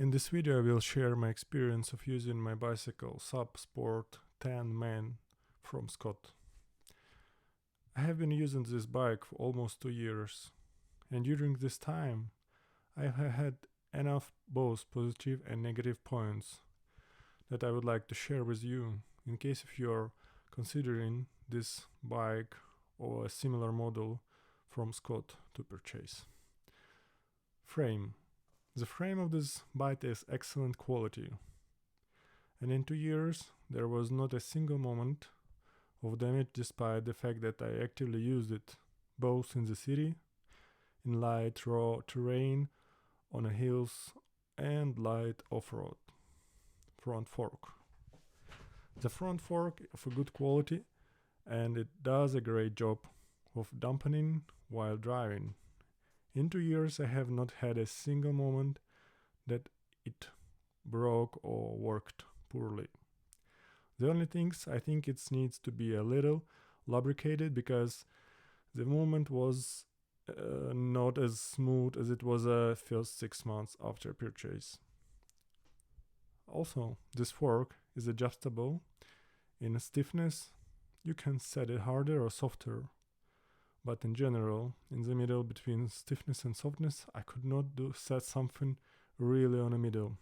In this video I will share my experience of using my bicycle Sub Sport 10 Man from Scott. I have been using this bike for almost 2 years, and during this time I have had enough both positive and negative points that I would like to share with you in case if you are considering this bike or a similar model from Scott to purchase. Frame. The frame of this bike is excellent quality, and in 2 years there was not a single moment of damage despite the fact that I actively used it both in the city, in light raw terrain, on the hills and light off-road. Front fork. The front fork of a good quality, and it does a great job of dampening while driving. In 2 years I have not had a single moment that it broke or worked poorly. The only things I think it needs to be a little lubricated because the movement was not as smooth as it was first 6 months after purchase. Also, this fork is adjustable in stiffness. You can set it harder or softer, but in general, in the middle between stiffness and softness, I could not set something really on the middle.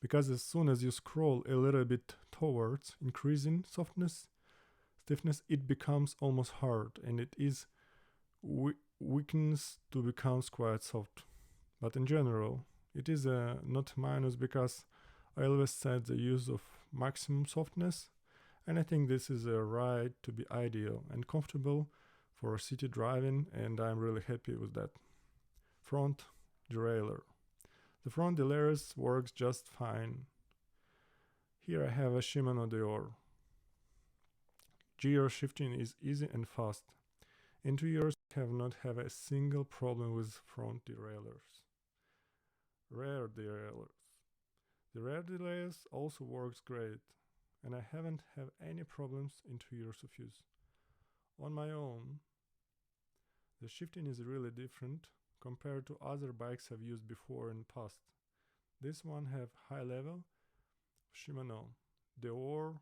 Because as soon as you scroll a little bit towards increasing stiffness, it becomes almost hard, and it is weakens to becomes quite soft. But in general, it is not minus because I always set the use of maximum softness, and I think this is a right to be ideal and comfortable for city driving, and I'm really happy with that. Front derailleur. The front derailleur works just fine. Here I have a Shimano derailleur. Gear shifting is easy and fast. In 2 years I have not had a single problem with front derailleurs. Rear derailleurs. The rear derailleurs also works great, and I haven't had any problems in 2 years of use. On my own, the shifting is really different compared to other bikes I've used before in the past. This one have high level Shimano derailleur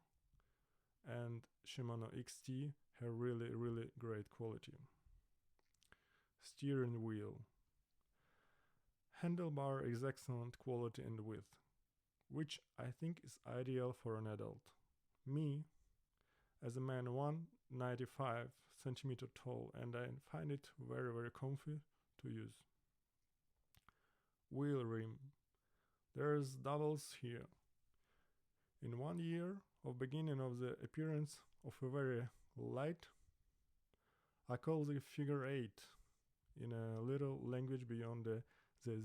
and Shimano XT have really great quality. Steering wheel. Handlebar is excellent quality and width, which I think is ideal for an adult. Me, as a man 195 centimeter tall, and I find it very comfy to use. Wheel rim. There's doubles here. In 1 year of beginning of the appearance of a very light, I call the figure 8 in a little language beyond the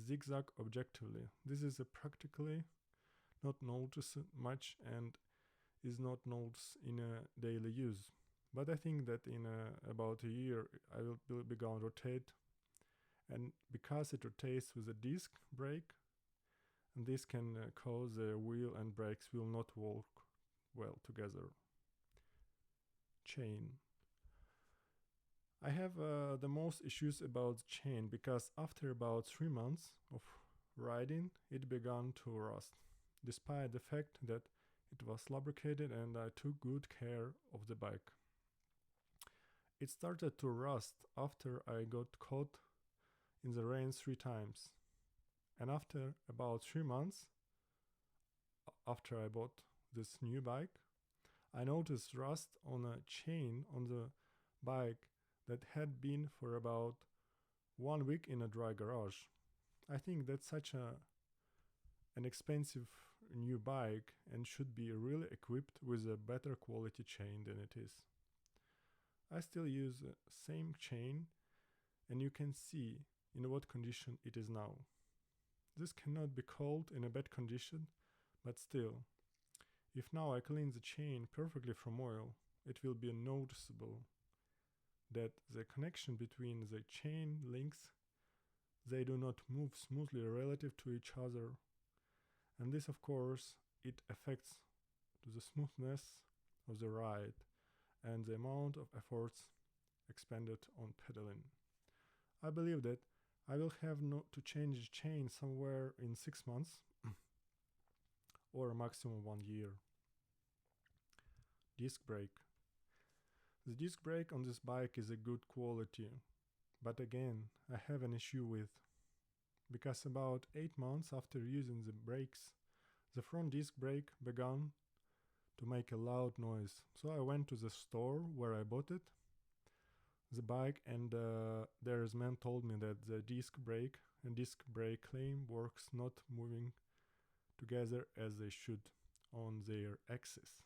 zigzag objectively. This is practically not noticed much and is not noticed in a daily use. But I think that in about a year I will begin to rotate, and because it rotates with a disc brake, and this can cause the wheel and brakes will not work well together. Chain. I have the most issues about the chain because after about 3 months of riding it began to rust, despite the fact that it was lubricated and I took good care of the bike. It started to rust after I got caught in the rain 3 times. And after about 3 months, after I bought this new bike, I noticed rust on a chain on the bike that had been for about 1 week in a dry garage. I think that's such an expensive new bike and should be really equipped with a better quality chain than it is. I still use the same chain, and you can see in what condition it is now. This cannot be called in a bad condition, but still, if now I clean the chain perfectly from oil, it will be noticeable that the connection between the chain links, they do not move smoothly relative to each other, and this of course it affects to the smoothness of the ride and the amount of efforts expended on pedaling. I believe that I will have to change the chain somewhere in 6 months or a maximum 1 year. Disc brake. The disc brake on this bike is a good quality, but again, I have an issue with, because about 8 months after using the brakes, the front disc brake began to make a loud noise. So I went to the store where I bought it, the bike, and there's man told me that the disc brake and disc brake clamp works not moving together as they should on their axis.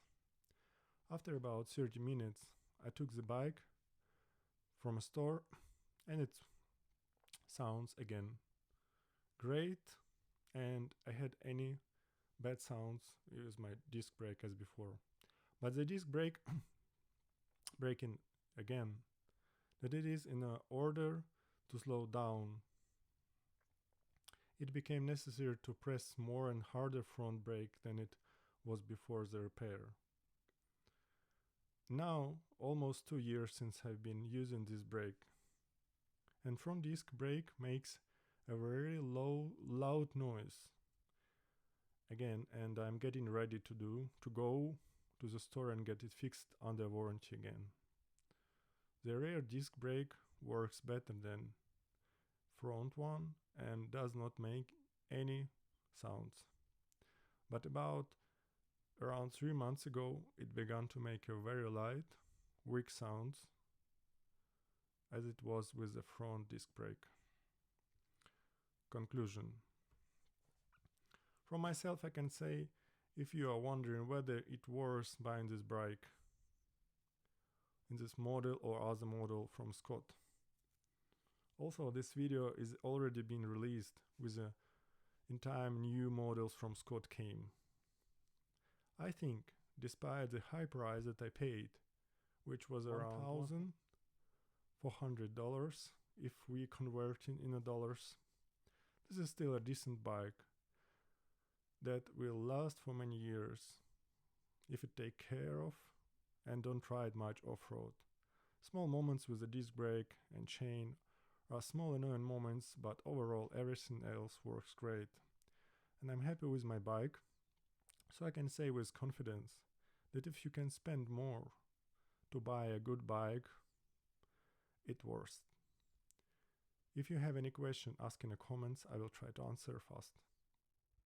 After about 30 minutes, I took the bike from a store and it sounds again great, and I had any bad sounds with my disc brake as before. But the disc brake braking again, that it is in order to slow down. It became necessary to press more and harder front brake than it was before the repair. Now, almost 2 years since I've been using this brake, and front disc brake makes a very loud noise again, and I'm getting ready to go to the store and get it fixed under warranty again. The rear disc brake works better than front one and does not make any sounds. But about around 3 months ago, it began to make a very light, weak sounds, as it was with the front disc brake. Conclusion. From myself, I can say, if you are wondering whether it's worth buying this bike in this model or other model from Scott. Also, this video is already been released with in time new models from Scott came. I think, despite the high price that I paid, which was around $1,400 if we convert it in dollars, this is still a decent bike that will last for many years if it take care of and don't ride much off-road. Small moments with the disc brake and chain are small annoying moments, but overall everything else works great. And I'm happy with my bike, so I can say with confidence that if you can spend more to buy a good bike, it's worth. If you have any question, ask in the comments, I will try to answer fast.